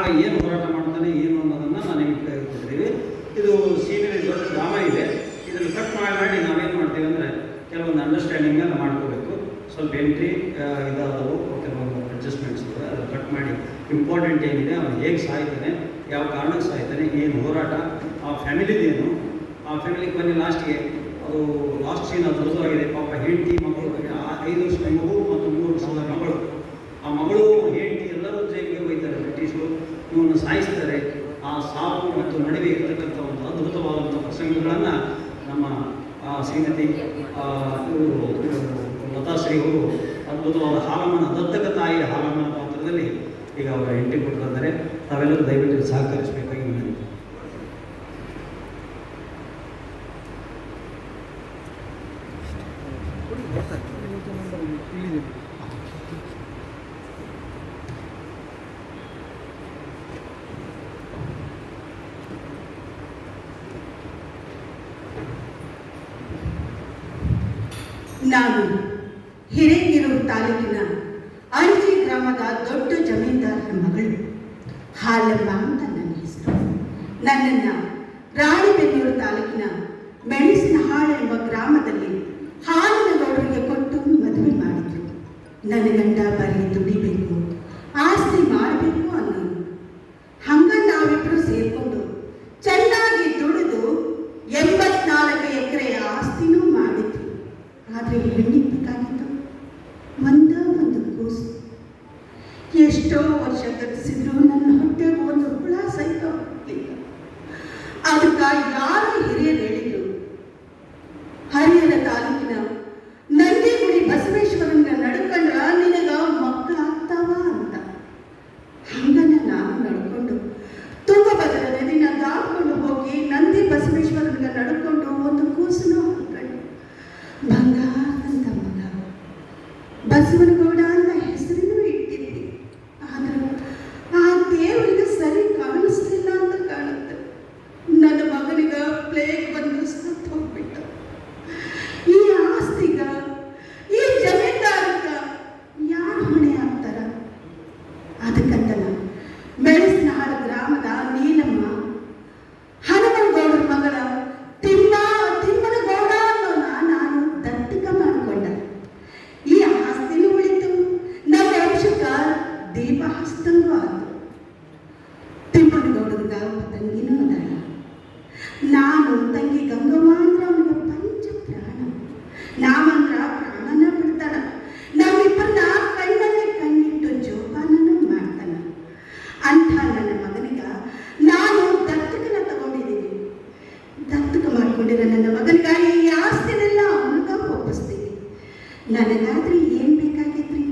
ಆಗ ಏನು ಹೋರಾಟ ಮಾಡ್ತಾನೆ ಏನು ಅನ್ನೋದನ್ನು ನಾನು ನಿಮಗೆ ಹೇಳ್ತಿದ್ದೀವಿ. ಇದು ಸೀನಿಯರ್ ದೊಡ್ಡ ಡ್ರಾಮಾ ಇದೆ. ಇದನ್ನು ಕಟ್ ಮಾಡಿ ನಾವೇನು ಮಾಡ್ತೀವಿ ಅಂದರೆ ಕೆಲವೊಂದು ಅಂಡರ್ಸ್ಟ್ಯಾಂಡಿಂಗನ್ನು ಮಾಡ್ಕೋಬೇಕು. ಸ್ವಲ್ಪ ಎಂಟ್ರಿ ಇದಾದವು, ಕೆಲವೊಂದು ಅಡ್ಜಸ್ಟ್ಮೆಂಟ್ಸ್ ಇದೆ, ಅದನ್ನು ಕಟ್ ಮಾಡಿ ಇಂಪಾರ್ಟೆಂಟ್ ಏನಿದೆ, ಅವನು ಹೇಗೆ ಸಾಯ್ತಾನೆ, ಯಾವ ಕಾರಣಕ್ಕೆ ಸಾಯ್ತಾನೆ, ಏನು ಹೋರಾಟ, ಆ ಫ್ಯಾಮಿಲಿದೇನು, ಆ ಫ್ಯಾಮಿಲಿಗೆ ಬನ್ನಿ ಲಾಸ್ಟ್ಗೆ ಅದು ಲಾಸ್ಟ್ ಸೀನ್ ಅದು ಅದ್ಭುತವಾಗಿದೆ. ಪಾಪ ಹೆಂಡತಿ ಮಗಳು, 5 ವರ್ಷದ ಮಗು ಮತ್ತು 3 ವರ್ಷದ ಮಗಳು, ಆ ಮಗಳು ಹೆಂಡತಿ ಎಲ್ಲರೂ ಜೈಲಿಗೆ ಹೋಗ್ತಾರೆ, ಬ್ರಿಟಿಷರು ಇವನು ಸಾಯಿಸ್ತಾರೆ. ಆ ಸಾವು ಮತ್ತು ನಡುವೆ ಇರತಕ್ಕಂಥ ಒಂದು ಅದ್ಭುತವಾದಂಥ ಪ್ರಸಂಗಗಳನ್ನು ನಮ್ಮ ಶ್ರೀಮತಿ ಇವರು ಲತಾಶ್ರೀ ಅವರು ಅದ್ಭುತವಾದ ಹಾಲಮ್ಮನ ದತ್ತಕ ತಾಯಿಯ ಹಾಲಮ್ಮನ ಪಾತ್ರದಲ್ಲಿ ಈಗ ಅವರ ಎಂಟ್ರಿ ಕೊಡ್ತಿದ್ದಾರೆ. ತಾವೆಲ್ಲರೂ ದಯವಿಟ್ಟು ಸಹಕರಿಸಬೇಕಾಗಿ ವಿನಂತಿ. ನಾನು ಹಿರೇಕೆರೂರು ತಾಲೂಕಿನ ಅಣಜಿ ಗ್ರಾಮದ ದೊಡ್ಡ ಜಮೀನ್ದಾರರ ಮಗಳು ಹಾಲಮ್ಮ ಅಂತ ನನ್ನ ಹೆಸರು. ನನ್ನನ್ನು ರಾಣಿಬೆನ್ನೂರು ತಾಲೂಕಿನ ಮೆಣಸಿನಹಾಳು ಎಂಬ ಗ್ರಾಮದಲ್ಲಿ ಹಾಲಿನಗೌಡರಿಗೆ ಕೊಟ್ಟು ಮದುವೆ ಮಾಡಿದ್ರು. ನನ್ನ ಗಂಡ ಬರೀ ದುಡಿಬೇಕು, ಆಸ್ತಿ ಮಾಡಬೇಕು ಅನ್ನೋದು. ಹಂಗ ನಾವಿಬ್ಬರು ಸೇರಿಕೊಂಡು ಚೆನ್ನಾಗಿ ದುಡಿದು 84 ಎಕರೆ ಆಸ್ತಿನೂ ಮಾಡಿದ್ರು. ಆದರೆ ಹೆಣ್ಣಿಗೆ ಬೇಕಾಗಿತ್ತು ಒಂದು ಕೂಸು. ಎಷ್ಟೋ ವರ್ಷ ಕಟ್ಟಿಸಿದ್ರು ನನ್ನ ಹೊಟ್ಟೆಗೆ ಒಂದು ಹುಳ ಸಹಿತ ಹೋಗ್ಲಿಲ್ಲ. ಅದಕ್ಕೆ ಯಾರು ಹಿರಿಯರು ಹೇಳಿದ್ರು, ಹರಿಹರ ತಾಲೂಕಿನ ನಂದಿಗುಡಿ ಬಸವೇಶ್ವರನ ನಡ್ಕೊಂಡ್ರ ನಿನಗ ಮಕ್ಕಳಾಗ್ತಾವ ಅಂತ. ಹಂಗನ್ನ ನಾನು ನಡ್ಕೊಂಡು ತುಂಗಭದ್ರಾ ನದಿನ ದಾಟ್ಕೊಂಡು ಹೋಗಿ ನಂದಿ ಬಸವೇಶ್ವರನ ನಡ್ಕೊಂಡು ಒಂದು ಕೂಸನ್ನು ಹಾಕೊಂಡು ಬಂಗಾರಂತ ಮಗ ಬಸವನಗೌಡ ಅಂತ ಹೆಸರನ್ನು ಇಟ್ಟಿದ್ವಿ. ಆದರೂ ಆ ದೇವರಿಗೆ ಸರಿ ಕಾಣಿಸ್ಲಿಲ್ಲ ಅಂತ ಕಾಣುತ್ತೆ. ನನ್ನ ಮಗನಿಗ ಪ್ಲೇಗ್ ಬಂದು ಸತ್ತು ಹೋಗ್ಬಿಟ್ಟ. ಈ ಆಸ್ತಿಗ, ಈ ಜಮೀನ್ದಾರಗ ಯಾರು ಹೊಣೆ ಆಗ್ತಾರ? ಅದಕ್ಕಂತನ ಮೆಣಸಿನಹಾಳು ಗ್ರಾಮದ ನೀಲಮ್ಮ ಹನುಮನಗೌಡರ ಮಗಳ ತಿಮ್ಮನಗೌಡ ಅನ್ನೋನ ನಾನು ದತ್ತಕ ಮಾಡಿಕೊಂಡ. ಈ ಆಸ್ತಿನೂ ಉಳಿತು, ನಮ್ಮ ವಂಶಕ್ಕ ದೀಪ ಹಸ್ತಂಗೂ ಆಯಿತು. ತಿಮ್ಮನಗೌಡರಿಗೆ ತಂಗಿನೂ ಅದಾಳ. ನಾನು ತಂಗಿ ಗಂಗವ್ವ ಅಂದ್ರೆ ಅವನಿಗೆ ಪಂಚ ಪ್ರಾಣ. ನಾವಂದ್ರ ಪ್ರಾಣನ ಬಿಡ್ತಾನ. ನಮ್ಮಿಬ್ಬರನ್ನ ಕಣ್ಣಲ್ಲಿ ಕಣ್ಣಿಟ್ಟು ಜೋಪಾನನೂ ಮಾಡ್ತಾನ. ಅಂಥ ನನ್ನ ಮಗನಿಗ ನಾನು ದತ್ತಕನ ತಗೊಂಡಿದ್ದೀನಿ. ದತ್ತಕ ಮಾಡ್ಕೊಂಡಿರೋ ನನ್ನ ಮಗನಿಗ ಈ ಆಸ್ತಿನೆಲ್ಲ ಅವನಿಗ ಒಪ್ಪಿಸ್ತೀನಿ. ನನಗಾದ್ರೆ ಏನು ಬೇಕಾಗಿದ್ರಿ?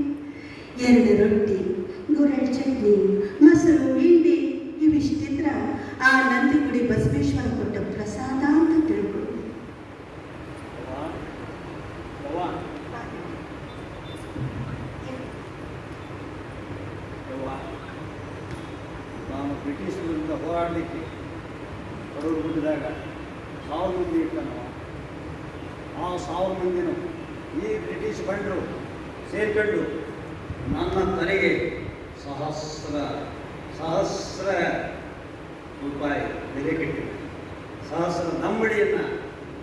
2 ರೊಟ್ಟಿ, ಗುರೆಡ್ ಚಟ್ನಿ, ಮೊಸರು, ಹಿಂಡಿ ಇವಿಷ್ಟಿದ್ರ ಆ ನಂದಿಗುಡಿ ಬಸವೇಶ್ವರ ಕೊಟ್ಟ ಪ್ರಸಾದ ಅಂತ ತಿಳ್ಕೊಳ್ಳಿ. ನಾನು ಬ್ರಿಟಿಷ್ ವಿರುದ್ಧ ಹೋರಾಡಲಿಕ್ಕೆ ಹೊರಡು ಬಿಟ್ಟಿದಾಗ 1000 ಮಂದಿ ಇರ್ತಾನವ. ಆ 1000 ಮಂದಿನೂ ಈ ಬ್ರಿಟಿಷ್ ಬಂಡರು ಸೇರ್ಕೊಂಡು ನನ್ನ ತಲೆಗೆ ಸಹಸ್ರ ರೂಪಾಯಿ ಬೆಲೆ ಕಟ್ಟಿದೆ. ಸಹಸ್ರ ದಮ್ಮಡಿಯನ್ನು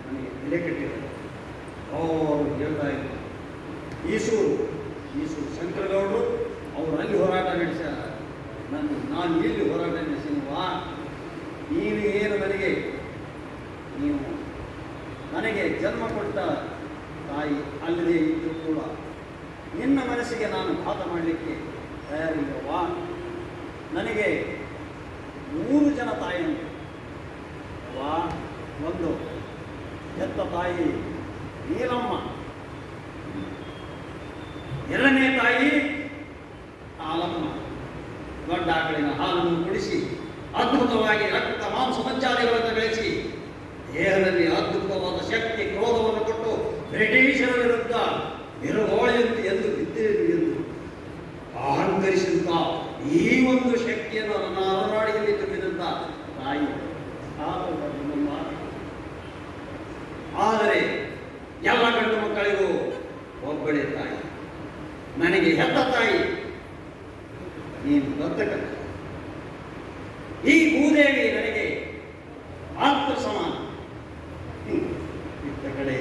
ನನಗೆ ಬೆಲೆ ಕಟ್ಟಿದೆ. ಅವರು ಹೇಳ್ತಾ ಇದ್ದರು, ಈಸೂರು ಶಂಕರಗೌಡರು ಅವರು ಅಲ್ಲಿ ಹೋರಾಟ ನಡೆಸ್ಯಾರ, ನಾನು ಇಲ್ಲಿ ಹೋರಾಟ ನಡೆಸಿನವಾ? ನೀನು ಏನು ನೀವು ನನಗೆ ಜನ್ಮ ಕೊಟ್ಟ ತಾಯಿ ಅಲ್ಲದೆ ಇದ್ದರೂ ಕೂಡ ನಿನ್ನ ಮನಸ್ಸಿಗೆ ನಾನು ಘಾತ ಮಾಡಲಿಕ್ಕೆ ತಯಾರಿಲ್ಲವಾ? ನನಗೆ 3 ಜನ ತಾಯಿಯಂತೆ. ಒಂದು ಹೆತ್ತ ತಾಯಿ ನೀಲಮ್ಮ, ಎರಡನೇ ತಾಯಿ ಹಾಲಮ್ಮ. ದೊಡ್ಡ ಆಕಳಿನ ಹಾಲನ್ನು ಕುಡಿಸಿ ಅದ್ಭುತವಾಗಿ ರಕ್ತ ಮಾಂಸ ಮಜ್ಜಾದಿಗಳನ್ನು ಬೆಳೆಸಿ ದೇಹದಲ್ಲಿ ಅದ್ಭುತವಾದ ಶಕ್ತಿ ಕ್ರೋಧವನ್ನು ಕೊಟ್ಟು ಬ್ರಿಟಿಷರ ವಿರುದ್ಧ ಬಿರುಗಾಳಿಯಂತೆ ಎಂದು ಬಿದ್ದಿರು ಎಂದು ಅಹಂಕರಿಸಿದಂಥ ಈ ಒಂದು ಶಕ್ತಿಯನ್ನು ನನ್ನ ಅರನಾಡಿಯಲ್ಲಿ ತುಂಬಿದಂಥ ತಾಯಿ ನಮ್ಮ. ಆದರೆ ಎಲ್ಲ ಗಂಡು ಮಕ್ಕಳಿಗೂ ಒಬ್ಬಳೇ ತಾಯಿ. ನನಗೆ ಹೆತ್ತ ತಾಯಿ ನೀನು ದತ್ತಕ. ಈ ಭೂದೇವಿ ನನಗೆ ಮಾತೃ ಸಮಾನ. ಇತ್ತ ಕಡೆ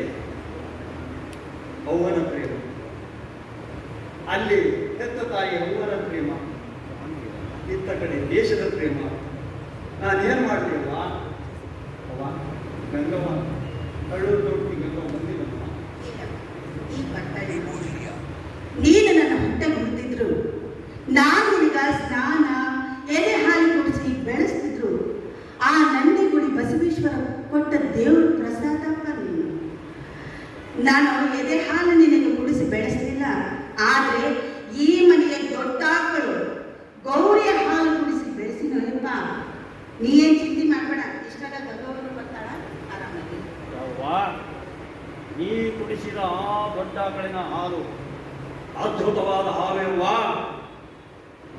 ಅವ್ವನ ಪ್ರೇಮ, ಅಲ್ಲಿ ಹೆತ್ತ ತಾಯಿ ಅವ್ವನ ಪ್ರೇಮ, ಇತ್ತ ಕಡೆ ದೇಶದ ಪ್ರೇಮ. ನಾನೇನು ಮಾಡಲಿಲ್ಲ ಅವ್ವ, ಗಂಗವ್ವ ಕಳ್ಳು ತೊಟ್ಟಿ ಗಂಗವ್ವ ಬಂದಿಲ್ಲಮ್ಮ. ನೀನು ನನ್ನ ಹೊಟ್ಟೆ ಹುಟ್ಟಿದ್ರು, ನಾನು ನಿನಗ ಸ್ನಾನ ಎದೆ ಹಾಲು ಕುಡಿಸಿ ಬೆಳೆಸ್ತಿದ್ರು. ಆ ನಂದಿಗುಡಿ ಬಸವೇಶ್ವರ ಕೊಟ್ಟ ದೇವ್ರ ಪ್ರಸಾದಪ್ಪ ನೀನು. ನಾನು ಎದೆ ಹಾಲು ನಿನಗೆ ಕುಡಿಸಿ ಬೆಳೆಸಲಿಲ್ಲ, ಆದ್ರೆ ಈ ಮನೆಯ ದೊಡ್ಡಾಕಳು ಗೌರಿಯ ಹಾಲು ಕುಡಿಸಿ ಬೆಳೆಸಿನಪ್ಪ. ನೀ ಏನ್ ಚಿಂತೆ ಮಾಡ್ಬೇಡ, ಇಷ್ಟಾಗ ಗಂಗವರು ಬರ್ತಾಳ, ಆರಾಮಾಗಿ. ನೀ ಕುಡಿಸಿದ ಆ ದೊಡ್ಡ ಆಕಳಿನ ಹಾಲು ಅದ್ಭುತವಾದ ಹಾಲೆವ್ವ.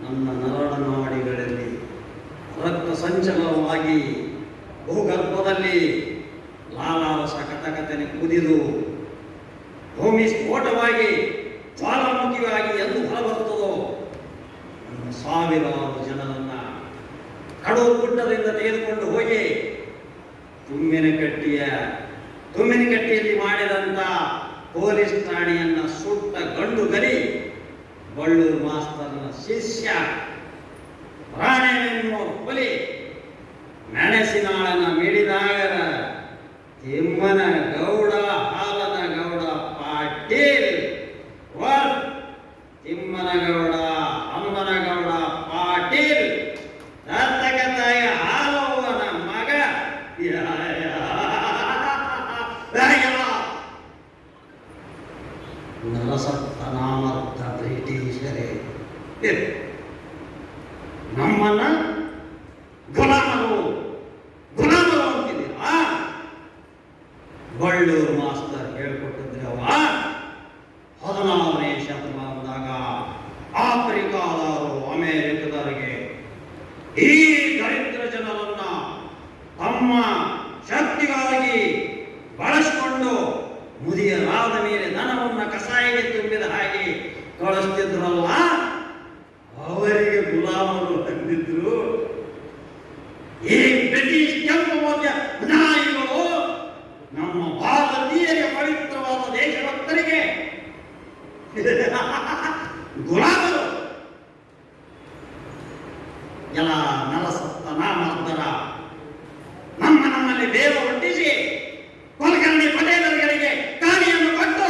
ನನ್ನ ನರನಾಡಿಗಳಲ್ಲಿ ರಕ್ತ ಸಂಚಲನವಾಗಿ ಭೂಗರ್ಭದಲ್ಲಿ ಲಾಲಾರಸ ಕಥಕಥನೆ ಕುದಿದು ಭೂಮಿ ಸ್ಫೋಟವಾಗಿ ಜ್ವಾಲಾಮುಖಿಯಾಗಿ ಎಂದು ಹೊರಬರುತ್ತದೋ, ನನ್ನ ಸಾವಿರಾರು ಜನರನ್ನ ಕಡು ಗುಡ್ಡದಿಂದ ತೆಗೆದುಕೊಂಡು ಹೋಗಿ ತುಮ್ಮಿನಕಟ್ಟಿಯಲ್ಲಿ ಮಾಡಿದಂತ ಪೊಲೀಸ್ ಠಾಣೆಯನ್ನ ಸುಟ್ಟ ಗಂಡು ಗಲಿ ಬಳ್ಳೂರು ಮಾಸ್ತರ್ನ ಶಿಷ್ಯ ಪ್ರಾಣೆಯನ್ನುವ ಹುಲಿ ಮೆಣಸಿನಾಳನ ಮಿಡಿನಾಗರ ತಿಮ್ಮನ ಗೌಡ ಹಾಲನ ಗೌಡ ಪಾಟೀಲ್ ತಿಮ್ಮನ ಗೌಡ ಹನುಮನ ಗೌಡ ಪಾಟೀಲ್ ದತ್ತಕತಾಯ ಹಾಲವ್ವನ ಮಗ ನರಸತ್ತ ನಾಮರ್ಥ ಬ್ರಿಟಿಷರೇ ನಮ್ಮನ್ನ ಗುಲಾಮರು ಅಂತಿದ್ದೀರಾ? ಬಳ್ಳೂರು ಮಾಸ್ತರ್ ಹೇಳ್ಕೊಟ್ಟಿದ್ರವ 16ನೇ ಶತಮಾನದಾಗ ಆಫ್ರಿಕಾದವರು ಅಮೆರಿಕದವರಿಗೆ ಈ ದರಿದ್ರ ಜನರನ್ನ ತಮ್ಮ ಶಕ್ತಿಗಾಗಿ ಬಳಸಿಕೊಂಡು ಮುದಿಯರಾದ ಮೇಲೆ ದನವನ್ನ ಕಸಾಯಿಗೆ ತುಂಬಿದ ಹಾಗೆ ಕಳಿಸ್ತಿದ್ರಲ್ಲ, ಅವರಿಗೆ ಗುಲಾಮರು ತಂದಿದ್ರು. ಈ ಬ್ರಿಟಿಷ್ ಕೆಂಪು ಮೋದಿಯ ನಾಯಿಗಳು ನಮ್ಮ ಭಾರತೀಯರಿಗೆ ಪವಿತ್ರವಾದ ದೇಶಭಕ್ತರಿಗೆ ಗುಲಾಮರು. ಎಲ್ಲ ನಲಸತ್ತ ನಾಮರ್ದರ ನಮ್ಮಲ್ಲಿ ಬೇವ ಹುಟ್ಟಿಸಿ ಕೊಲಕರ್ಣಿ ಪಟೇಲರುಗಳಿಗೆ ಕಾಣಿಯನ್ನು ಕೊಟ್ಟು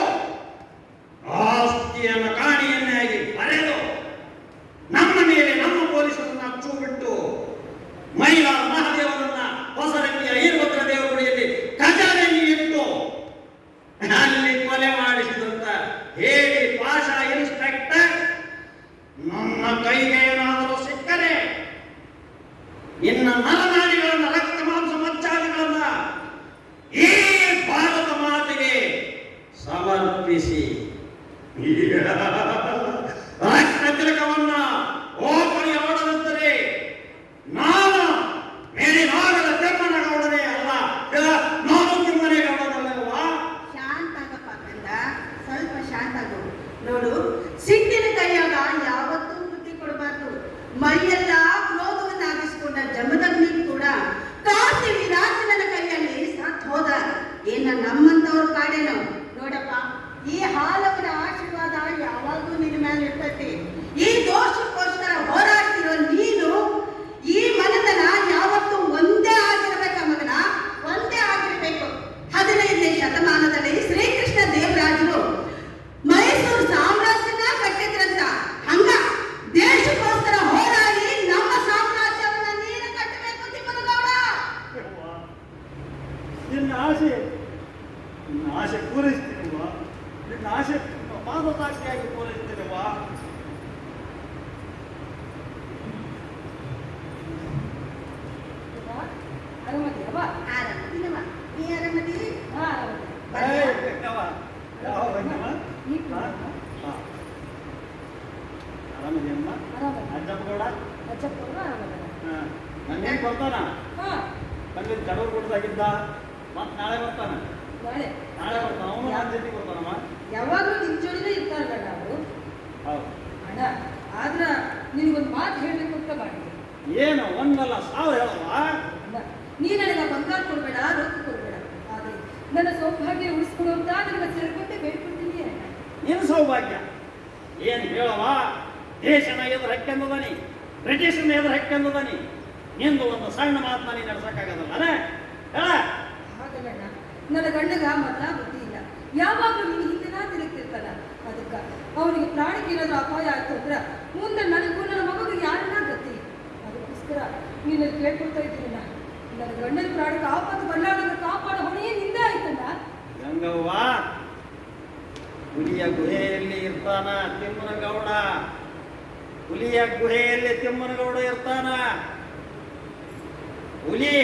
ಆಸ್ತಿಯನ್ನು ಕಾಣಿಯನ್ನಾಗಿ ಬರೆದು ನಮ್ಮ ಮೇಲೆ ನಮ್ಮ ಪೊಲೀಸರನ್ನ ಅಚ್ಚು ಬಿಟ್ಟು ಮಹಿಳಾ ಮಹಾದೇವರನ್ನ ಹೊಸರಂಗಿಯ ಈರ್ಭದ್ರ ದೇವಗುಡಿಯಲ್ಲಿ ಖಜಾನೆಯನ್ನು ಇಟ್ಟು ಅಲ್ಲಿ ಕೊಲೆ ಮಾಡಿಸಿದಂತ ಹೇಳಿ ಪಾಷಾ ಇನ್ಸ್ಪೆಕ್ಟರ್ ನನ್ನ ಕೈಗೆ ಏನಾದರೂ ಸಿಕ್ಕರೆ ಇನ್ನ ನರನಾಡಿಗಳನ್ನ ರಕ್ತ ಮಾಂಸ ಮಚ್ಚಾದಿಗಳನ್ನ ಈ ಭಾರತ ಮಾತೆಗೆ ಸಮರ್ಪಿಸಿ ರಕ್ತ ತಿಲಕವನ್ನ ಓಪಣಿ ಮಾಡದಂದರೆ ನಾನು ಮೇಲಿನಾಗದ ತಿಮ್ಮನ ಗೌಡನೇ ಅಲ್ಲ, ನಾನು ತಿಮ್ಮನೆ ಗೌಡನಲ್ಲವಾ? ಶಾಂತ ಆಗಪ್ಪ ಕಂದ, ಸ್ವಲ್ಪ ಶಾಂತ ಆಗು. ನೋಡು, ಸಿಟ್ಟಿನ ಕೈಯಾಗ ಯಾವತ್ತೂ ಬುದ್ಧಿ ಕೊಡಬಾರ್ದು. ಮೈಯೆಲ್ಲ ಕ್ರೋಧವನ್ನಾಗಿಸಿಕೊಂಡ ಜಮದಗ್ನಿ ಕೂಡ ಕಾಶಿ ವಿರಾಜನ ಕೈಯಲ್ಲಿ ಸತ್ ಹೋದ. ಏನ ನಮ್ಮಂತವ್ರ ಕಾಡೇನೋ ನೋಡಪ್ಪ, ಈ ಹಾಲವರ ಆಶೀರ್ವಾದ ಯಾವಾಗೂ ನಿನ್ನ ಮೇಲೆ ಇರ್ತೈತಿ. ಈ ದೋಷಕ್ಕೋಸ್ಕರ ಹೋರಾಡ್ತಿರೋ ನೀನು ಈ ಮನೆತನ ಯಾವತ್ತೂ ಒಂದೇ ಆಗಿರ್ಬೇಕ ಮಗನ, ಒಂದೇ ಆಗಿರ್ಬೇಕು. 15ನೇ ಶತಮಾನದಲ್ಲಿ ಶ್ರೀಕೃಷ್ಣ ದೇವರಾಜರು ಮೈಸೂರು ಸಾಮ್ರಾಜ್ಯನ ಕಟ್ಟಿದ್ರಂತ. ಹಂಗ ದೇಶಕ್ಕೋಸ್ಕರ ಹೋರಾಡಿ ನಮ್ಮ ಸಾಮ್ರಾಜ್ಯವನ್ನ ನೀನು ಕಟ್ಟಬೇಕು ತಿಮ್ಮನಗೌಡ. ನಿನ್ನ ಆಸೆ ಪೂರೈಸ್ತೀನವ್ವ, ನಿನ್ನ ಆಸೆ ಪಾದಸಾಕ್ಷಿಯಾಗಿ ಪೂರೈಸ್ತೀನವ್ವ. ಆರಾಮದಿನವ, ನೀ ಆರಾಮದಿ? ಆರಾಮದಿಯಮ್ಮ? ಅಜ್ಜಪ್ಪ ಗೌಡ ನಂಗೇನು ಬರ್ತಾನ? ನಂಗೆ ಕಡೂರು ಕೊಡ್ದಾಗಿದ್ದ, ಮತ್ತೆ ನಾಳೆ ಬರ್ತಾನ. ನಾಳೆ ಬರ್ತಾನ, ಅವನು ನನ್ನ ಜೊತೆಗೆ ಬರ್ತಾನಮ್ಮ. ಯಾವಾಗಲೂ ನಿಮ್ ಜೋಡಿನೇ ಇರ್ತಾರಲ್ಲ ನಾವು. ಹೌದು ಅಣ್ಣ, ಆದ್ರ ನಿನಗೊಂದು ಮಾತು ಹೇಳ್ಬೇಕು ಅಂತ ಮಾಡಿದ್ದೆ. ಏನು ಒಂದಲ್ಲ ಸಾವಿರ ಹೇಳವ. ನೀ ನನಗೆ ಬಂಗಾರ ಕೊಡಬೇಡ, ರೊಕ್ಕ ಕೊಡಬೇಡ, ಆದರೆ ನನ್ನ ಸೌಭಾಗ್ಯ ಉಳಿಸ್ಕೊಡು ಅಂತ ನನಗೆ ಸೇರ್ಕೊಂಡೆ ಬೇಡ್ಕೊಡ್ತೀನಿ ಅಣ್ಣ. ಏನು ಸೌಭಾಗ್ಯ ಏನು ಹೇಳವ? ದೇಶನ ಎದುರು ಹಕ್ಕೆಂದದನಿ, ಬ್ರಿಟಿಷನ ಎದುರು ಹಕ್ಕೆಂದದನಿ. ನಿಂದು ಒಂದು ಸಣ್ಣ ಮಾತನ್ನ ನೀನು ನಡೆಸಕ್ಕಾಗದಲ್ಲ ಹೇಳ. ಹಾಗಲ್ಲಣ್ಣ, ನನ್ನ ಗಂಡಗ ಮೊದಲ ಬುದ್ಧಿ ಇಲ್ಲ, ಯಾವಾಗಲೂ ನೀನು ಹಿಂದಿನ ತಿರುಗ್ತಿರ್ತಾನ. ಅದಕ್ಕೆ ಅವನಿಗೆ ಪ್ರಾಣಕ್ಕೆ ಏನಾದರೂ ಅಪಾಯ ಆಯ್ತು ಅಂದ್ರೆ ಮುಂದೆ ನನಗೂ ನನ್ನ ಮಗುಗೆ ಯಾರನ್ನ ಗತಿ. ಅದಕ್ಕೋಸ್ಕರ ನೀನು ಕೇಳ್ಕೊಳ್ತಾ ಇದ್ದೀನಿ, ನನ್ನ ಗಂಡನ ಪ್ರಾಣಕ್ಕೆ ಆಪತ್ತು ಬರಲಾರ್ದಂಗೆ ಕಾಪಾಡೋ ಹೊಣೆಯೇ ನಿಂದ ಆಯ್ತಲ್ಲ. ಗಂಗವ್ವ ಹುಲಿಯ ಗುಹೆಯಲ್ಲಿ ಇರ್ತಾನ ತಿಮ್ಮನಗೌಡ, ಹುಲಿಯ ಗುಹೆಯಲ್ಲಿ ತಿಮ್ಮನಗೌಡ ಇರ್ತಾನ. ಹುಲಿ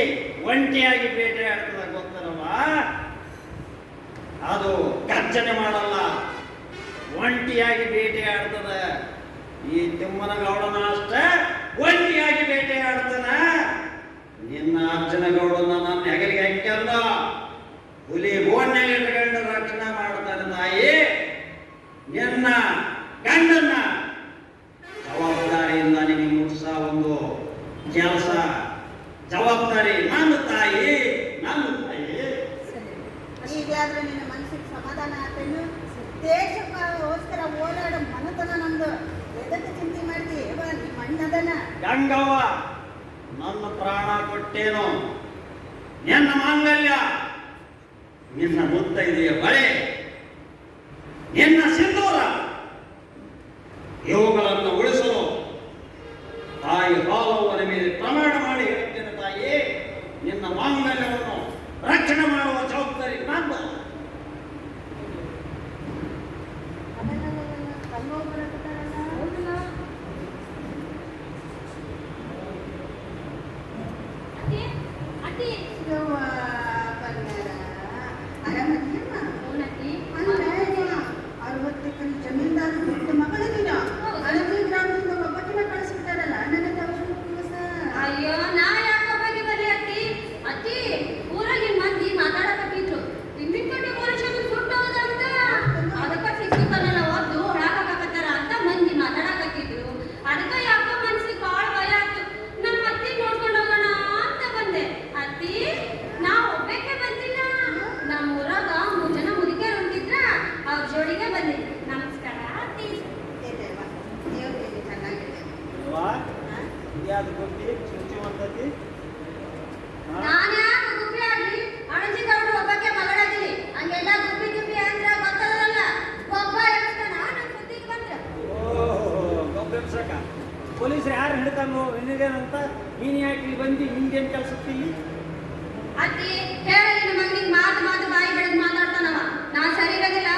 ಒಂಟಿಯಾಗಿ ಬೇಟೆ ಆಡ್ತದ ಗೊತ್ತಲ್ಲವ? ಅದು ಗರ್ಜನೆ ಮಾಡಲ್ಲ, ಒಂಟಿಯಾಗಿ ಬೇಟೆ ಆಡ್ತದ. ಈ ತಿಮ್ಮನಗೌಡನ ಅಷ್ಟೇ ಒಂಟಿಯಾಗಿ ಬೇಟೆ ಆಡ್ತಾನ. ನಿನ್ನ ಅರ್ಜುನಗೌಡನ ನನ್ನ ಹೆಗಲಿಗೆ ಹಾಕ್ಯಂದ ಹುಲಿ ಬೋನ್ಯಾಗ ಇಟ್ಕೊಂಡು ರಕ್ಷಣೆ ಮಾಡ್ತಾನೆ. ತಾಯಿ ನಿನ್ನ ಗಂಡನ್ನ ಜವಾಬ್ದಾರಿಯಿಂದ ನಿಮಗೆ ಮುಟ್ಸ ಒಂದು ಕೆಲಸ ಜವಾಬ್ದಾರಿ ನನ್ನ ತಾಯಿ, ನನ್ನ ತಾಯಿ. ಈಗಾದ್ರೂ ನಿನ್ನ ಮನಸ್ಸಿಗೆ ಸಮಾಧಾನ ಆತೇನು? ದೇಶಕ್ಕೋಸ್ಕರ ಓಡಾಡೋ ಮನತನ ನಮ್ದು. ಎದಕ್ಕೆ ಚಿಂತೆ ಮಾಡ್ತಿ? ನಿಮ್ಮ ಅಣ್ಣದನ ಗಂಗವ್ವ ನನ್ನ ಪ್ರಾಣ ಕೊಟ್ಟೇನು, ನಿನ್ನ ಮಾಂಗಲ್ಯ, ನಿನ್ನ ಮುತ್ತೈದೆಯ ಬಳೆ, ನಿನ್ನ ಸಿಂಧೂರ, ಇವುಗಳನ್ನು ಉಳಿಸಲು ತಾಯಿ ಹಾಲುವನ ಮೇಲೆ ಪ್ರಮಾಣ ಮಾಡಿ ಹೇಳ್ತೇನೆ. ತಾಯಿ ನಿನ್ನ ಮಾಂಗಲ್ಯವನ್ನು ರಕ್ಷಣೆ ಮಾಡುವ ಜವಾಬ್ದಾರಿ ನಂದು. ಜಮೀನ್ದಾರ ಮಗಳಿನ ಅಳವಿ ಗ್ರಾಮದಿಂದ ಒಬ್ಬಕಿನ ಕಳಿಸ್ಬಿಟ್ಟಾರಲ್ಲ ನನ್ನ ತವಶ. ಅಯ್ಯೋ ನಾ ಯಾಕೆ ಬಗ್ಗೆ ಬರ್ಲಿ ಅತ್ತಿ? ಅತ್ತಿ ಊರಾಗಿನ ಮಂದಿ ಮಾತಾಡಕತ್ತಿದ್ರು, ತಿಮ್ಮಿಕೊಟ್ಟಿ ಪುರುಷರು ಸುಟ್ಟೋದಂತ, ಅದಕ್ಕೆ ಸಿಕ್ಕಿತನಲ್ಲ ಒದ್ದು ಹೊಳಕಾಕತ್ತಾರ ಅಂತ ಮಂದಿ ಮಾತಾಡಕತ್ತಿದ್ರು. ಅದಕ್ಕೆ ಯಾಕೋ ಮನ್ಸಿಗೆ ಭಾಳ ಭಯ ಆಯ್ತು. ನಮ್ಮ ಅತ್ತಿ ನೋಡ್ಕೊಂಡು ಹೋಗೋಣ ಅಂತ ಬಂದೆ. ಅತ್ತಿ ನಾ ಒಬ್ಬಕ್ಕೆ ಬಂದಿಲ್ಲ, ನಮ್ಮ ಊರಾಗ 3 ಜನ ಮುದುಕಿಯರು ಹೊಂಟಿದ್ರ, ಅವ್ರ ಜೋಡಿಗೆ ಬಂದಿದ್ದೆ. ನಮಸ್ಕಾರ ಅತ್ತಿ. ಯಾವ್ದು ಗೊತ್ತಿ ಚುಚ್ಚು ಅಂತತಿ? ನಾನು ಯಾಕೆ ಗುಬ್ಬಿ ಆಗಿ ಅಣಜಿ ಗೌಡ್ರು ಒಬ್ಬಕ್ಕೆ ಮಗಳಾಗಿರಿ, ಹಂಗೆಲ್ಲ ಗುಬ್ಬಿ ಗುಬ್ಬಿ ಅಂದ್ರೆ ಗೊತ್ತದಲ್ಲ. ಒಬ್ಬ ಎಬ್ಸ್ತಾನ ನನ್ನ ಸುದ್ದಿಗೆ ಬಂದ್ರೆ. ಓಹೋ ಗೊಬ್ಬ ಎಬ್ಸಕ ಪೊಲೀಸರು ಯಾರು ಹಿಡ್ತಾನೋ ನಿನಗೇನಂತ ನೀನು ಯಾಕೆ ಇಲ್ಲಿ ಬಂದು ನಿಂಗೇನು ಕೆಲಸತ್ತಿಲ್ಲಿ? ಅತ್ತಿ ಹೇಳಿ ನಿನ್ನ ಮಗನಿಗೆ ಮಾತು ಮಾತು ಬಾಯಿ ಬೆಳೆದು ಮಾತಾಡ್ತಾನವ. ನಾನು ಸರಿ ಇರೋದಿಲ್ಲ.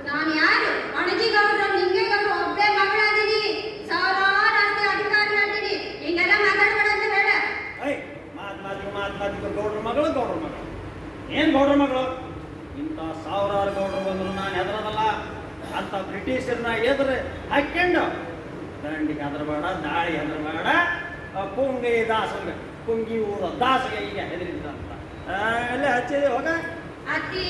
ನಾನು ಯಾರು? ಅಣಜಿ ಗೌಡ್ರು ನಿಂಗೆ ಗೌಡ್ರು ಒಬ್ಬೇ ಮಗಳಾದೀನಿ, ಸಾವಿರಾರು ಆಸ್ತಿ ಅಧಿಕಾರಿ ಆದೀನಿ. ಹಿಂಗೆಲ್ಲ ಮಾತಾಡ್ಬೇಡ ಅಂತ ಹೇಳ. ಐ ಮಾತು ಗೌಡ್ರ ಮಗಳು ಏನು ಗೌಡ್ರ ಮಗಳು? ಇಂಥ ಸಾವಿರಾರು ಗೌಡ್ರು ಬಂದ್ರು ನಾನು ಹೆದರದಲ್ಲ. ಅಂತ ಬ್ರಿಟಿಷರನ್ನ ಎದುರು ಹಾಕ್ಕೊಂಡು ದಂಡಿಗೆ ಹೆದರಬೇಡ, ದಾಳಿ ಹೆದರಬೇಡ, ಪುಂಗಿ ದಾಸಂಗ ಪುಂಗಿ ಊರ ದಾಸಗೆ ಈಗ ಹೆದರಿದ್ದಂತ ಎಲ್ಲ ಹಚ್ಚಿದೆ ಹೋಗ. ಅತ್ತಿ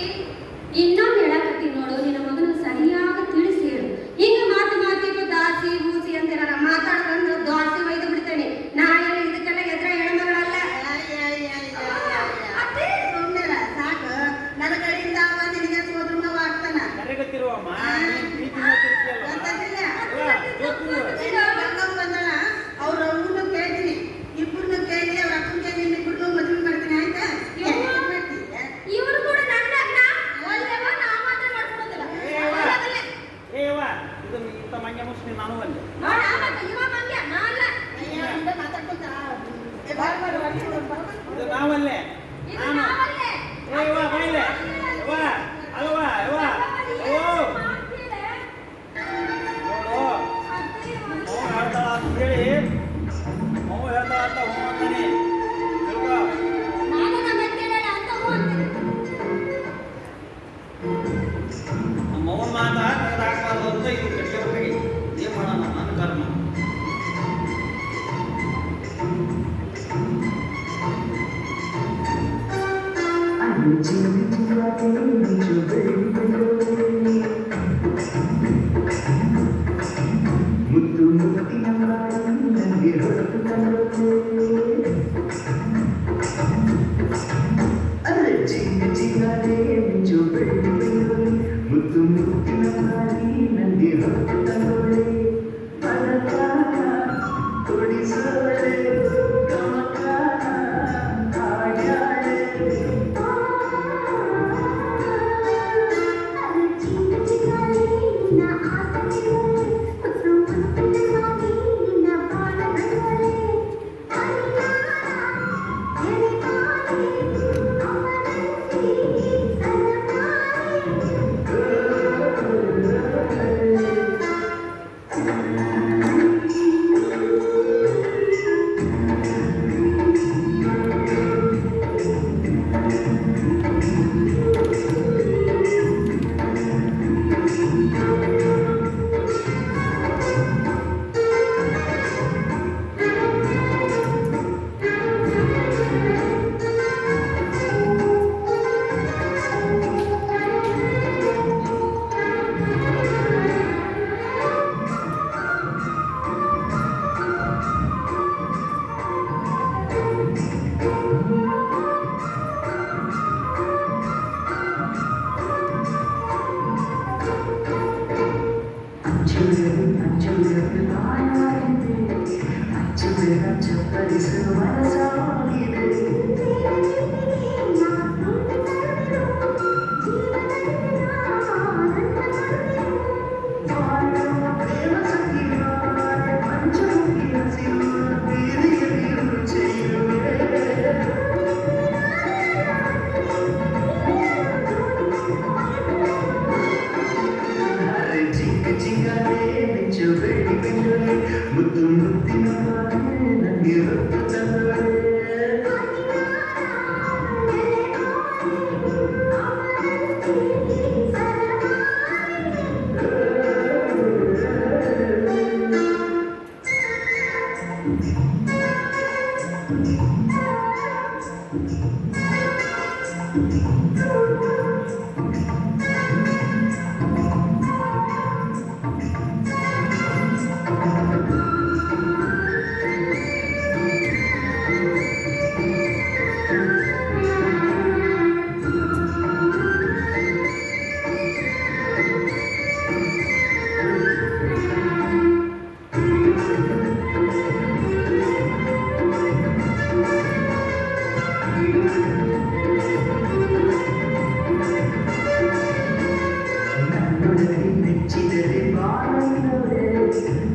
ಇನ್ನೊಂದು ಹೇಳಕತ್ತೀನಿ ನೋಡು, ನಿನ್ನ ಮಗನ ಸರಿಯಾಗಿ ತಿಳಿಸಿ ಹೇಳು. ಹಿಂಗ ಮಾತಿಗೂ ದಾಸಿ ಬೂಸಿ ಅಂತೀರ, ಮಾತಾಡ್ಕೊಂಡು ದಾಸಿ ಒಯ್ದು ಬಿಡ್ತೇನೆ. ನಾಳೆ ಇದಕ್ಕೆಲ್ಲ ಎದುರ ಹೆಣ್ಮಗಳಲ್ಲ. ಸುಮ್ಮನೆ ಸಾಕು. ನನ್ನ ಕಡೆಯಿಂದ ಅವ ನಿನಗೆ ಸೋದ್ರ ಮಾವ ಆಗ್ತಾನ. ಕರೆಗತ್ತಿರುವಮ್ಮ ಗಂಗವ್ವ ಬಂದಳ, ಅವ್ರ ಅವ್ರನ್ನ ಕೇಳ್ತೀನಿ, ಇಬ್ಬರನ್ನ ಕೇಳಿ ಅವ್ರ ಅಕ್ಕನ ಕೇಳಿ ಇಬ್ಬರನ್ನೂ ಮದುವೆ ಮಾಡ್ತೀನಿ. ಆಯ್ತಾ? ಇವರು ಕೂಡ ನನ್ನ ಒಳ್ಳೆವ, ನಾ ಮಾತ್ರ ಮಾಡ್ಕೊಡೋದಿಲ್ಲ. ಏವಾ ಇದನ್ನು ಇಂಥ ಮಂಗ್ಯ ಮುಸ್ಲಿಂ ನಾನು ಬಂದೆ ಇವ ಮಂಗ್ಯ ನಾ ಅಲ್ಲ. ಮಾತಾಡ್ಕೊಂತ ಇದು ನಾವಲ್ಲೇ ಇದು ನಾನು ನಾವಲ್ಲೇ. ಏವಾ ಬೈಲೆ ಯವ್ವ ಅಲ್ವಾ ಯವ್ವ ಓ ನೋಡು ಮೌ ಹೇಳ್ತಾಳ ಅಂತ ಹೇಳಿ ಮೌ ಹೇಳ್ತಾಳ ಅಂತ ಹ್ಞೂ ಅಂತಾನೆ ತಿಳ್ಕೊ. ನಾನು ನಮ್ಮ ಕೇಳಲ್ಲ ಅಂತ ಹೂ ಅಂತೀನಿ. ನಮ್ಮ ಮೌನ ಮಾತ ತೆಗೆದು ಹಾಕ್ಬಾರ್ದು ಅಂತ ಇದು ಕಟ್ಟೆ ಹೋಗಿ ಏನು ಮಾಡೋಣ ನನ್ನ ಕರ್ಮ. ಮುತ್ತು ಮುತ್ತಿನ ನನಗೆ ಹೊರತು ಮುದ್ದು ಮುತ್ತಿನ ನನಗೆ ಹೊತ್ತು ತಂದವಳೆ ಮೆಚ್ಚಿದರೆ ಬಾಳುತ್ತವೆ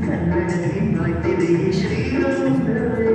ಕನ್ನಡಕ್ಕೆ ಮಾಡ್ತಿದೆ ಶ್ರೀರಾಮನವೇ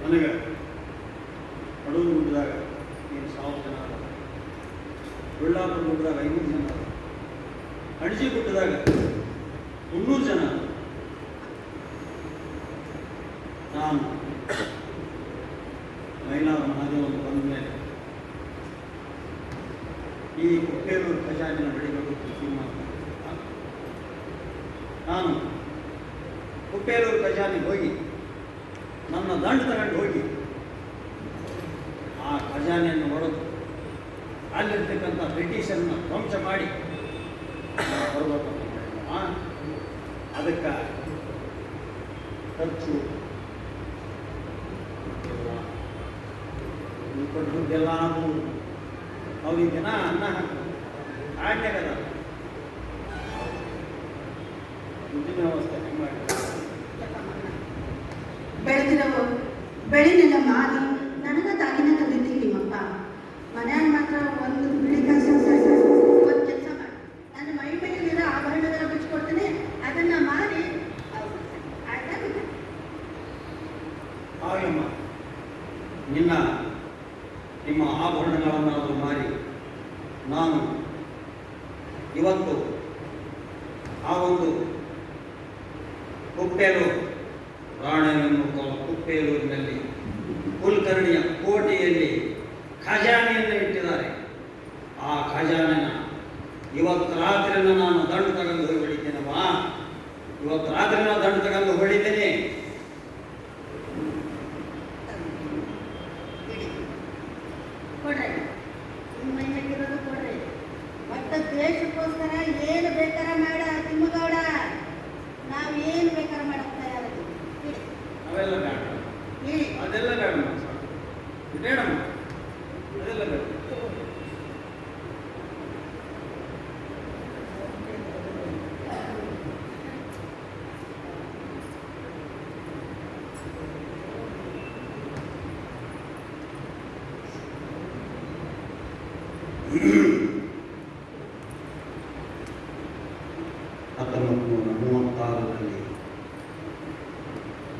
ನನಗೆ ಕಡೂರು ಗುಡ್ಡದಾಗ ನೀನು 1000 ಜನ ಅದ, ಬಳ್ಳಾಪುರ ಗುಡ್ಡದಾಗ 500 ಜನ ಅದ, ಅಣಜಿ ಗುಡ್ಡದಾಗ 300 ಜನ ಅದ. ನಾನು ಮೈಲಾರ ಮಹಾದೇವ ಬಂದ ಮೇಲೆ ಈ ಕುಪ್ಪೇರೂರು ಖಜಾನೆನ ಬೆಳಿಬೇಕು ತೀರ್ಮಾನ ಮಾಡಿದೆ. ನಾನು ಕುಪ್ಪೇರೂರು ಖಜಾನೆಗೆ ಹೋಗಿ ನನ್ನ ದಂಡ ತಗೊಂಡು ಹೋಗಿ ಆ ಖಜಾನೆಯನ್ನು ಹೊಡೆದು ಅಲ್ಲಿರ್ತಕ್ಕಂಥ ಬ್ರಿಟಿಷರನ್ನ ಧ್ವಂಸ ಮಾಡಿ ಬರಬೇಕು. ಅದಕ್ಕೆ ಖರ್ಚು ಕೊಟ್ಟು ದುಡ್ಡೆಲ್ಲ ಆಗ್ಬೋದು. ಅವ್ರಿಗೆ ದಿನ ಅನ್ನ ಆಗ್ಯಾಗದ ದುಡ್ಡಿನ ವ್ಯವಸ್ಥೆ ಹೆಂಗೆ ಮಾಡಿ ಬೆಳೆದಿರೋ ಬೆಳೆನೆಲ್ಲ ಮಾರಿ ನನಗ ದಾಗಿನ ಕಲಿತೀನಿ ನಿಮ್ಮಪ್ಪ. ಮನ್ಯಾಗ ಮಾತ್ರ ಒಂದು ಬಿಳಿ ಕೆಲಸ ಒಂದು ಕೆಲಸ ಮಾಡಿ ನನ್ನ ಮೈ ಮೇಲಿರೋ ಆಭರಣಗಳ ಬಿಚ್ಕೊಡ್ತೇನೆ, ಅದನ್ನ ಮಾರಿ ಆಗಮ್ಮ ನಿಮ್ಮ ಆಭರಣಗಳನ್ನು ಮಾರಿ ನಾನು ಇವತ್ತು ಆ ಒಂದು ಕುಪ್ಪೇರೂರು ರಾಣೆಯನ್ನು ಕುಪ್ಪೇರೂರಿನಲ್ಲಿ ಕುಲಕರ್ಣಿಯ ಕೋಟೆಯಲ್ಲಿ ಖಜಾನೆಯನ್ನು ಇಟ್ಟಿದ್ದಾರೆ. ಆ ಖಜಾನೆನ ಇವತ್ತು ರಾತ್ರಿನ ನಾನು ದಂಡು ತಗೊಂಡು ಹೋಗಿ ಹೊಡಿತೇನಮ್ಮ. ಇವತ್ತು ರಾತ್ರಿ ನಾನು ದಂಡು ತಗೊಂಡು ಹೊಡಿತೇನೆ. ಕೊಡ್ರಿ ನಿಮ್ಮ ಮೈ ಮೇಲಿರೋದು ಅಂತ ದೇಶಕ್ಕೋಸ್ಕರ ಏನು ಬೇಕಾರ ಮಾಡ ತಿಮ್ಮಗೌಡ, ನಾವು ಏನು ಬೇಕಾರ ಮಾಡಕ್ ತಯಾರಿದ್ದೀವಿ. ಅವೆಲ್ಲ ಬೇಡ, ಹೇಳಿ ಅದೆಲ್ಲ ಬೇಡ ಬೇಡಮ್ಮ, ಅದೆಲ್ಲ ಬೇಡ.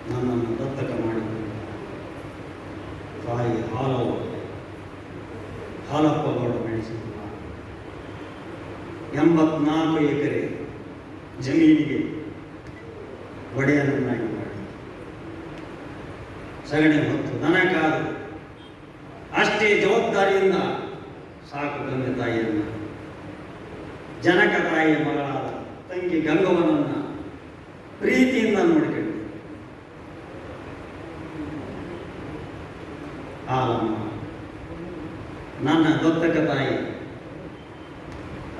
ನನ್ನನ್ನು ದತ್ತಕ ಮಾಡಿಕೊಂಡ ತಾಯಿ ಹಾಲಪ್ಪಗೌಡ ಬೆಳೆಸಿದ 84 ಎಕರೆ ಜಮೀನಿಗೆ ಒಡೆಯನನ್ನಾಗಿ ಮಾಡಿ ಸಗಣಿ ಹೊತ್ತು ದನ ಕಾದು ಅಷ್ಟೇ ಜವಾಬ್ದಾರಿಯಿಂದ ಸಾಕು ತಂದೆ ತಾಯಿಯನ್ನು, ಜನಕ ತಾಯಿಯ ಮಗಳಾದ ತಂಗಿ ಗಂಗವ್ವನನ್ನ ಪ್ರೀತಿಯಿಂದ ನೋಡಿಕೊಂಡು ಹಾಲಮ್ಮ ನನ್ನ ದತ್ತಕ ತಾಯಿ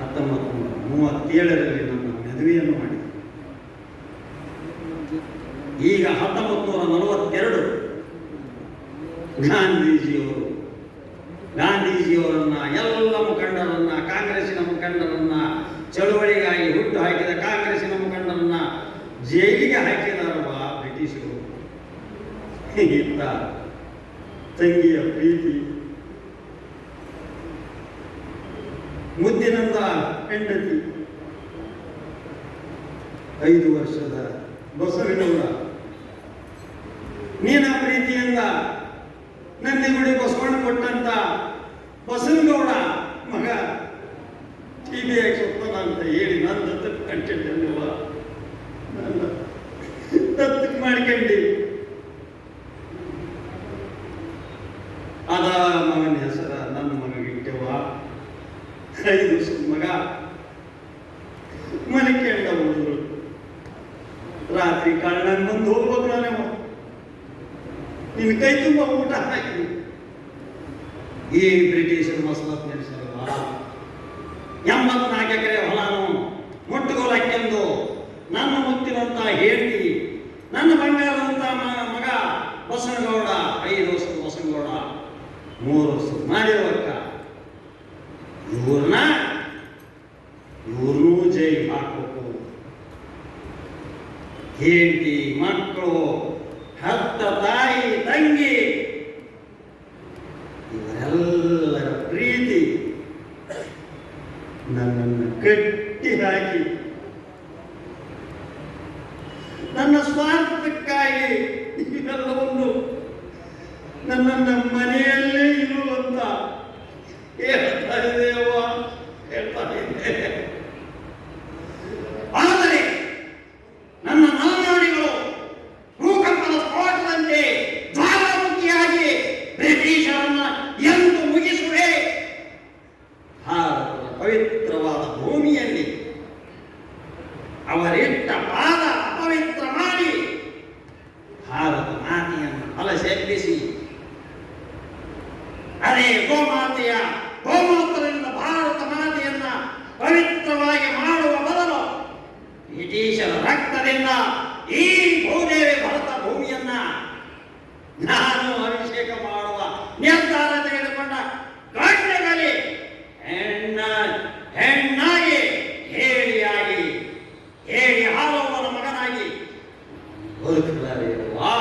1937ರಲ್ಲಿ ನನ್ನ ಮದುವೆಯನ್ನು ಮಾಡಿದೆ. ಈಗ 1942 ಗಾಂಧೀಜಿಯವರನ್ನ ಎಲ್ಲ ಮುಖಂಡರನ್ನ, ಕಾಂಗ್ರೆಸ್ಸಿನ ಮುಖಂಡರನ್ನ, ಚಳುವಳಿಗಾಗಿ ಹುಟ್ಟು ಹಾಕಿದ ಕಾಂಗ್ರೆಸ್ಸಿನ ಮುಖಂಡರನ್ನ ಜೈಲಿಗೆ ಹಾಕಿದಾರವ ಬ್ರಿಟಿಷರು. ಇತ್ತ ತಂಗಿಯ ಪ್ರೀತಿ, ಮುದ್ದಿನಂದ ಹೆಂಡತಿ, 5 ವರ್ಷದ ಬಸವನಗೌಡ, ನೀನ ಪ್ರೀತಿಯಿಂದ ನಂದಿಗುಡಿ ಬಸವಣ್ಣ ಕೊಟ್ಟಂತ ಬಸವನಗೌಡ ಮಗ TBI ಸೊಪ್ಪನ ಅಂತ ಹೇಳಿ ನನ್ನ ದತ್ತಕ್ಕೆ ಕಂಟಿದ್ದೆಲ್ಲವ, ನನ್ನ ದತ್ತಕ್ಕೆ ಮಾಡ್ಕೊಂಡಿ. ಅದ ಮಗನ ಹೆಸರ ನನ್ನ ಮಗಗಿಟ್ಟೆವ. 5 ವರ್ಷದ ಮಗ ಮನೆ ಕೇಳ ಹೋದ್ರು. ರಾತ್ರಿ ಕಳ್ಳಂಗ್ ಬಂದು ಹೋಗ್ಬೇಕು ನಾನೇವ, ನಿನ್ನ ಕೈ ತುಂಬ ಊಟ ಹಾಕಿ ಈ ಬ್ರಿಟಿಷರು ಮಸಲತ್ ನಡೆಸಲ್ವಾ. 84 ಎಕರೆ ಹೊಲನು ಮುಟ್ಟುಗೋಲು ಹಾಕ್ಯಂದು ನನ್ನ ಮುತ್ತಿನಂತ ಹೇಳ್ತಿ, ನನ್ನ ಬಂಗಾರದಂತ ಮಗ ಬಸವನಗೌಡ, 5 ವರ್ಷದ ಬಸವನಗೌಡ, 3 ವರ್ಷದ ಮಾಡಿರುವಕ್ಕ ಇವ್ರನ್ನೂ ಜೈಲು ಹಾಕಬೇಕು. ಹೇಳ್ತಿ, ಮಕ್ಕಳು, ಹತ್ತ ತಾಯಿ, ತಂಗಿ, ಇವರೆಲ್ಲರ ಪ್ರೀತಿ ನನ್ನನ್ನು ಕಟ್ಟಿ ಹಾಕಿ ನನ್ನ ಸ್ವಾರ್ಥಕ್ಕಾಗಿ ಇವೆಲ್ಲವನ್ನು ನನ್ನನ್ನು ಮನೆಯಲ್ಲೇ ಇರುವಂತ ಹೇಳ್ತಾ ಇದೆಯವ್ವ, ಹೇಳ್ತಾ ಇದ್ದೆ. ಆದರೆ ನನ್ನ ನಾನಾಡಿಗಳು ಭೂಕಂಪದ ಸ್ಫೋಟದಂತೆ ಜ್ವಾಲಾಮುಖಿಯಾಗಿ ಬ್ರಿಟಿಷರನ್ನ ಎಂದು ಮುಗಿಸುವೆ. ಭಾರತದ ಪವಿತ್ರವಾದ ಭೂಮಿಯಲ್ಲಿ ಅವರಿಟ್ಟ ಪಾದ ಅಪವಿತ್ರ ಮಾಡಿ ಭಾರತ ಮಾತೆಯನ್ನು ಫಲಸೆಬ್ಬಿಸಿ, ಅದೇ ಗೋಮಾತೆಯಿಂದ ಭಾರತ ಮಾತೆಯನ್ನ ಪವಿತ್ರವಾಗಿ ಮಾಡುವ ಬದಲು ಬ್ರಿಟಿಷರ ರಕ್ತದಿಂದ ಈ ಭೂದೇವಿ ಭರತ ಭೂಮಿಯನ್ನ ನಾನು ಅಭಿಷೇಕ ಮಾಡುವ ನಿರ್ಧಾರ ತೆಗೆದುಕೊಂಡ ಗಣ್ಯರಲ್ಲಿ ಹೆಣ್ಣಾಗಿ ಹೇಳಿ ಹಾಲವ್ವನ ಮಗನಾಗಿ ಬದುಕಲಾರೆಯಲ್ವಾ.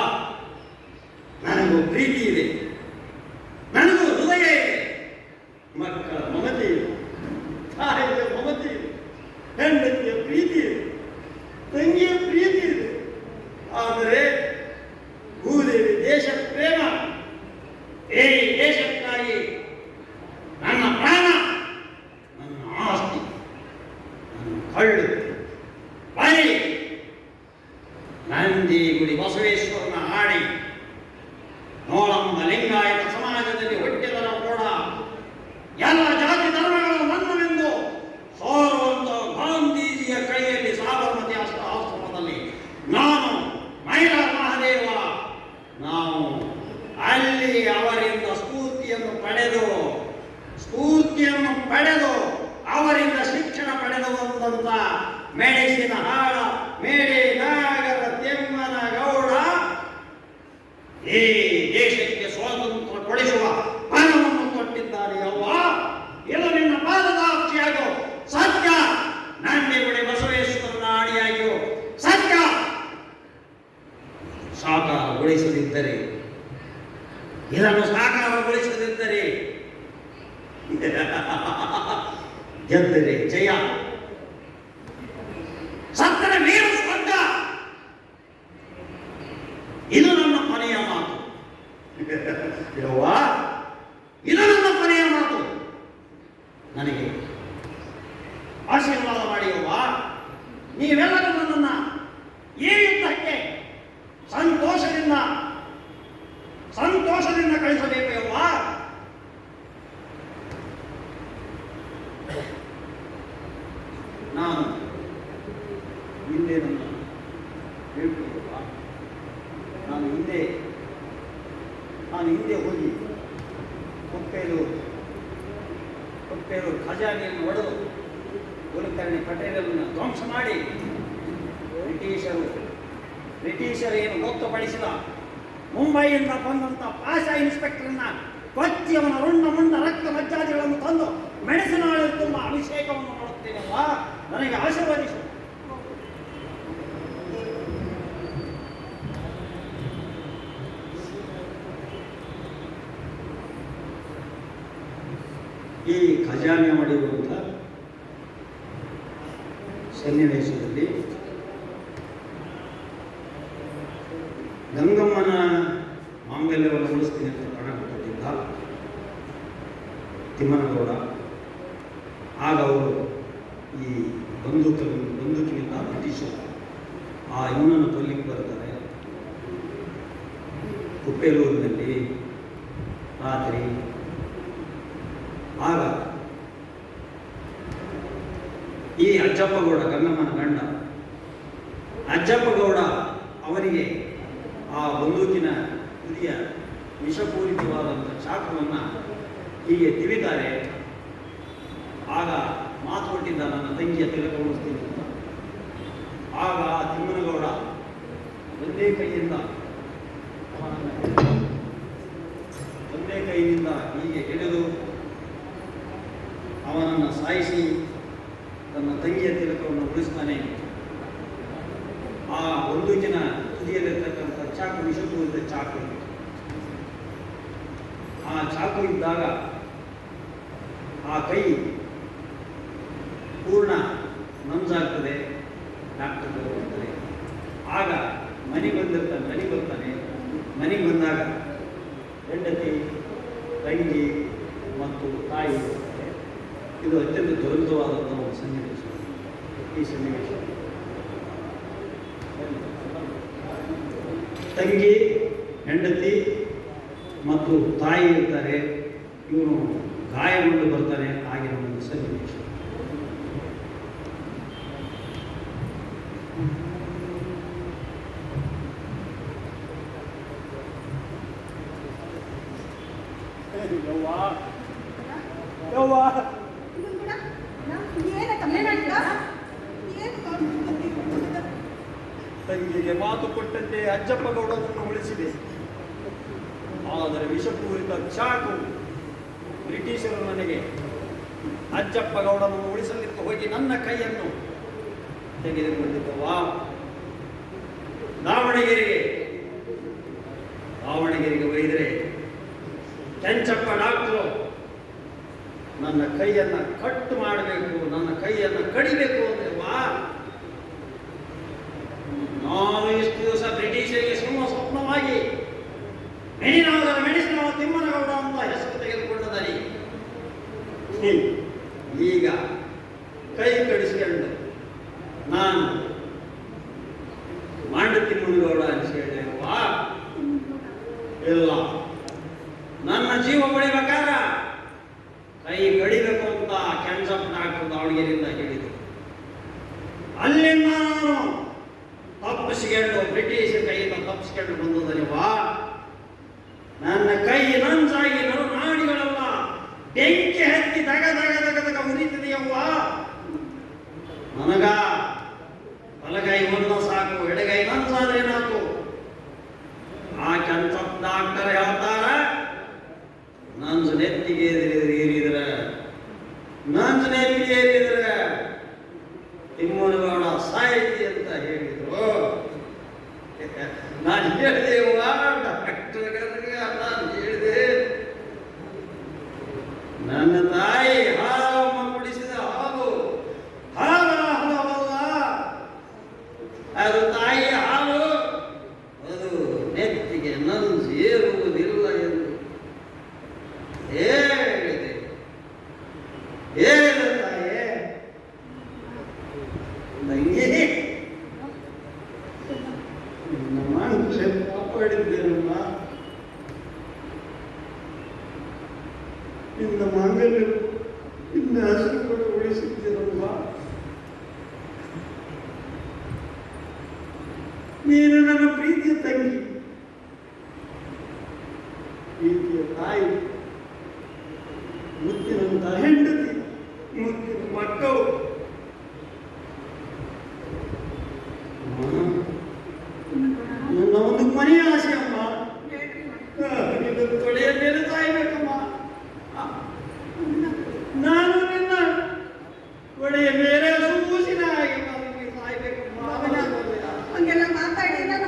ನನಗೂ ಪ್ರೀತಿ ಇದೆ, ನನಗೂ ಹೃದಯ ಇದೆ, ಮಕ್ಕಳ ಮಮತೆ ಇದೆ, ತಾಯಿಯ ಮಮತೆ ಇದೆ, ಹೆಂಡತಿಯ ಪ್ರೀತಿ ಇದೆ, ತಂಗಿಯ ಪ್ರೀತಿ ಇದೆ. ಆದರೆ ಭೂದೇವಿ ದೇಶ ಪ್ರೇಮ, ಈ ದೇಶಕ್ಕಾಗಿ ನನ್ನ ಪ್ರಾಣ, ನನ್ನ ಆಸ್ತಿ, ನನ್ನ ಕಳ್ಳು ಬಯಲಿ ನಂದಿಗುಡಿ ಬಸವೇಶ್ವರನ ಹಾಡಿ ನೋಳಮ್ಮ ಲಿಂಗಾಯತ ಸಮಾಜದಲ್ಲಿ ಹುಟ್ಟಿದರೂ ಕೂಡ ಎಲ್ಲ ಜಾತಿ ಧರ್ಮಗಳು ನನ್ನವೆಂದು ಸೋರುವಂತ ಗಾಂಧೀಜಿಯ ಕೈಯಲ್ಲಿ ಸಾಬರಮತಿ ಆಶ್ರಮದಲ್ಲಿ ನಾನು ಮಹಿಳಾ ಮಹಾದೇವ, ನಾವು ಅಲ್ಲಿ ಅವರಿಂದ ಸ್ಫೂರ್ತಿಯನ್ನು ಪಡೆದು ಅವರಿಂದ ಶಿಕ್ಷಣ ಪಡೆದು ಬಂದಂತ ಮೆಣಸಿನ ಹಾಳ ಮೇಡೆ ನಾಗರ ತೆಮ್ಮನ ಗೌಡ ಈ ದೇಶಕ್ಕೆ ಸ್ವಾತಂತ್ರ್ಯ ಕೊಡಿಸುವ ಹಣವನ್ನು ಕೊಟ್ಟಿದ್ದಾರೆ ಅವ್ವ. ಇದು ನಿನ್ನ ಪಾದದಾಕ್ಷಿಯಾಗೋ ಸತ್ಯ. ನಂದಿಗುಡಿ ಬಸವೇಶ್ವರನ ಆಡಿಯಾಗಿಯೋ ಸತ್ಯ. ಸಾಕಾರಗೊಳಿಸದಿದ್ದರೆ, ಇದನ್ನು ಸಾಕಾರಗೊಳಿಸದಿದ್ದರೆ ಗೆದ್ದರೆ ಜಯ, ಸತ್ತರೆ ಮೇರು ಸ್ವರ್ಗ. ಇದು ನನ್ನ ಕೊನೆಯ ಮಾತು ಯವ್ವ, ಇದು ನನ್ನ ಕೊನೆಯ ಮಾತು. ನನಗೆ ಆಶೀರ್ವಾದ ಮಾಡಿ ಯವ್ವ. ನೀವೆಲ್ಲರೂ ನನ್ನನ್ನ ಈ ಯುದ್ಧಕ್ಕೆ ಸಂತೋಷದಿಂದ ಕಳಿಸಬೇಕು ಯವ್ವ. ನಾನು ಹಿಂದೆ ನನ್ನ ಹೇಳ್ಕೊಳ್ಳುವ, ನಾನು ಹಿಂದೆ ಹೋಗಿ ಕೊಪ್ಪೇರು ಖಜಾನೆಯನ್ನು ಒಡೆದು ಕುಲಕರ್ಣಿ ಪಟೇಲರನ್ನು ಧ್ವಂಸ ಮಾಡಿ ಬ್ರಿಟಿಷರು ಏನು ಗೊತ್ತುಪಡಿಸಿದ ಮುಂಬೈಯಿಂದ ಬಂದಂತ ಪಾಷಾ ಇನ್ಸ್ಪೆಕ್ಟರ್ನ ಕೊಚ್ಚಿ ಅವನ ರುಂಡ ಮುಂಡ ರಕ್ತ ಮಜ್ಜಾದಿಗಳನ್ನು ತಂದು ಮೆಣಸಿನ ಹಾಳು ತುಂಬ ಅಭಿಷೇಕವನ್ನು ಮಾಡುತ್ತೇನಲ್ಲ, ನನಗೆ ಆಶೀರ್ವದಿಸು. ಈ ಖಜಾನೆ ಮಾಡಿರುವಂಥ ಸನ್ನಿವೇಶದಲ್ಲಿ ಗಂಗಮ್ಮನ ಮಾಂಗಲ್ಯವನ್ನು ಉಳಿಸ್ತೀನಿ ಅಂತ ಪ್ರಾಣ ಕೊಟ್ಟಿದ್ದ ತಿಮ್ಮನಗೌಡ. ಆಗ ಅವರು ಈ ಬಂದೂಕಿನಿಂದ ಬ್ರಿಟಿಷರು ಆ ಇವನನ್ನು ಕೊಲ್ಲಿಕ್ಕೆ ಬರ್ತಾರೆ. ಕುಪ್ಪೇಲೂರಿನಲ್ಲಿ ರಾತ್ರಿ. ಆಗ ಈ ಅಜ್ಜಪ್ಪಗೌಡ, ಗಂಗಮ್ಮನ ಗಂಡ ಅಜ್ಜಪ್ಪಗೌಡ, ಅವನಿಗೆ ಆ ಬಂದೂಕಿನ ತುದಿಯ ವಿಷಪೂರಿತವಾದಂಥ ಚಾಕುವನ್ನು ಹೀಗೆ ತಿವಿತಾರೆ. ಆಗ ಮಾತು ಕೊಟ್ಟಿದ್ದ, ನನ್ನ ತಂಗಿಯ ತಿಲಕ ಉಳಿಸ್ತೀನಿ ಅಂತ. ಆಗ ತಿಮ್ಮನಗೌಡ ಒಂದೇ ಕೈಯಿಂದ ಹೀಗೆ ಹಿಡಿದು ಅವನನ್ನು ಸಾಯಿಸಿ ತನ್ನ ತಂಗಿಯ ತಿಲಕವನ್ನು ಉಳಿಸ್ತಾನೆ. ಆ ಬಂದೂಕಿನ ತುದಿಯಲ್ಲಿರ್ತಕ್ಕಂಥ ಚಾಕು ವಿಷಪೂರಿತ ಚಾಕು. ಆ ಚಾಕು ಇದ್ದಾಗ ಆ ಕೈ ಪೂರ್ಣ ನಂಜಾಗ್ತದೆ. ಡಾಕ್ಟರ್ ಬರ್ತಾರೆ. ಆಗ ಮನೆಗೆ ಬರ್ತಾನೆ. ಮನೆಗೆ ಬಂದಾಗ ಹೆಂಡತಿ, ತಂಗಿ ಮತ್ತು ತಾಯಿ ಇರ್ತಾರೆ. ಇದು ಅತ್ಯಂತ ದುರಂತವಾದಂಥ ಒಂದು ಸನ್ನಿವೇಶ. ಈ ಸನ್ನಿವೇಶ ತಂಗಿ, ಹೆಂಡತಿ ಮತ್ತು ತಾಯಿ ಇರ್ತಾರೆ. ಇವನು ಗಾಯಗೊಂಡು ಬರ್ತಾನೆ. ಆಗಿನ ಒಂದು ಸನ್ನಿವೇಶ. ತಂಗಿಗೆ ಮಾತು ಕೊಟ್ಟಂತೆ ಅಜ್ಜಪ್ಪಗೌಡನನ್ನು ಉಳಿಸಿದೆ. ಆದರೆ ವಿಷಪೂರಿತ ಚಾಕು ಬ್ರಿಟಿಷರು ನನಗೆ ಅಜ್ಜಪ್ಪಗೌಡನನ್ನು ಉಳಿಸಲಿಕ್ಕೆ ಹೋಗಿ ನನ್ನ ಕೈಯನ್ನು ತೆಗೆದುಕೊಂಡಿದ್ದವಾ. ದಾವಣಗೆರೆಗೆ ಒಯ್ದರೆ ಕೆಂಚಪ್ಪ ಡಾಕ್ಟರು ನನ್ನ ಕೈಯನ್ನು ಕಟ್ಟು ಮಾಡಬೇಕು, ನನ್ನ ಕೈಯನ್ನು ಕಡಿಬೇಕು ಅಂದ್ರೆ ನಾನು ಇಷ್ಟು ದಿವಸ ಬ್ರಿಟಿಷರಿಗೆ ಸ್ವಪ್ನವಾಗಿ ಮೆಣಸಿನ ತಿಮ್ಮನಗೌಡ ಅಂತ ಹೆಸರು ತೆಗೆದುಕೊಂಡದನಿ. ಈಗ ಕೈ ಕಡಿಸಿಕೊಂಡು ನಾನು ಮಾಂಡ ತಿಮ್ಮನಗೌಡ ಅಂತ ಹೇಳಿಲ್ವಾ? ಇಲ್ಲ, ನನ್ನ ಜೀವ ಉಳಿಬೇಕಾರ ಕೈ ಕಡಿಬೇಕು ಅಂತ ಕೆಂಚಪ್ಪ ಡಾಕ್ಟರ್ ದಾವಣಗೆರೆಯಿಂದ ಹೇಳಿದರು. ಅಲ್ಲಿಂದ ನಾನು ತಪ್ಪಿಸಿಕೊಂಡು ಬ್ರಿಟಿಷ್ ಕೈಯಿಂದ ತಪ್ಪಿಸಿಕೊಂಡು ಬಂದದಲ್ವಾ. ನನ್ನ ಕೈ ನಂಜಾಗಿ ನಾಡಿಗಳೆಲ್ಲ ಬೆಂಕಿ ಹತ್ತಿ ದಗ ಉರಿತಿದೆಯವ್ವ. ಸಾಹಿತಿ ಹೇಳಿದ್ರೆ ತಿಮ್ಮನಗೌಡ ಸಾಹಿತಿ ಅಂತ ಹೇಳಿದ್ರು. ನಾನು ಹೇಳಿದೆ ಡಾಕ್ಟರ್ಗಳಿಗೆ ನಾನು ಹೇಳಿದೆ ನನ್ನ ತಾಯಿ ಹಾಲಮ್ಮ ಕುಡಿಸಿದ ಹಾಲು ಹಾಲವಲ್ಲ, ಅದು ತಾಯಿಯ ಹಾಲು, ಅದು ನೆತ್ತಿಗೆ ನಂಜು ಏರುವುದಿಲ್ಲ ಎಂದು ಹೇಳಿದೆ. ಹೇಳಿದ ತಾಯೇ ನನಗೆ ನಿನ್ನ ಮಾಂಸ ಕಾಪಾಡಿದ್ದೇನಮ್ಮ, ನಿನ್ನ ಮಾಂಗಲ್ಯ ನಿನ್ನ ಹಸುಗಳು ಉಳಿಸಿದ್ದೇನಮ್ಮ. ನೀನು ನನ್ನ ಪ್ರೀತಿಯ ತಂಗಿ, ಪ್ರೀತಿಯ ತಾಯಿ, ಮುತ್ತಿನಂತ ಹೆಂಡತಿ, ಮುತ್ತಿನ ಮಕ್ಕಳು. ನನ್ನ ಒಂದು ಕೊನೆಯ ಆಸೆ ಅಮ್ಮ, ನಿನ್ನ ತೊಡೆಯ ಮೇಲೆ ಸಾಯ್ಬೇಕಮ್ಮ. ನಾನು ನಿನ್ನ ಒಡೆಯ ಮೇಲೆ ಸೂಸಿನ ಹಾಗೆ ನಾನು ಸಾಯ್ಬೇಕಮ್ಮ. ಹಂಗೆಲ್ಲ ಮಾತಾಡಿ ನನ್ನ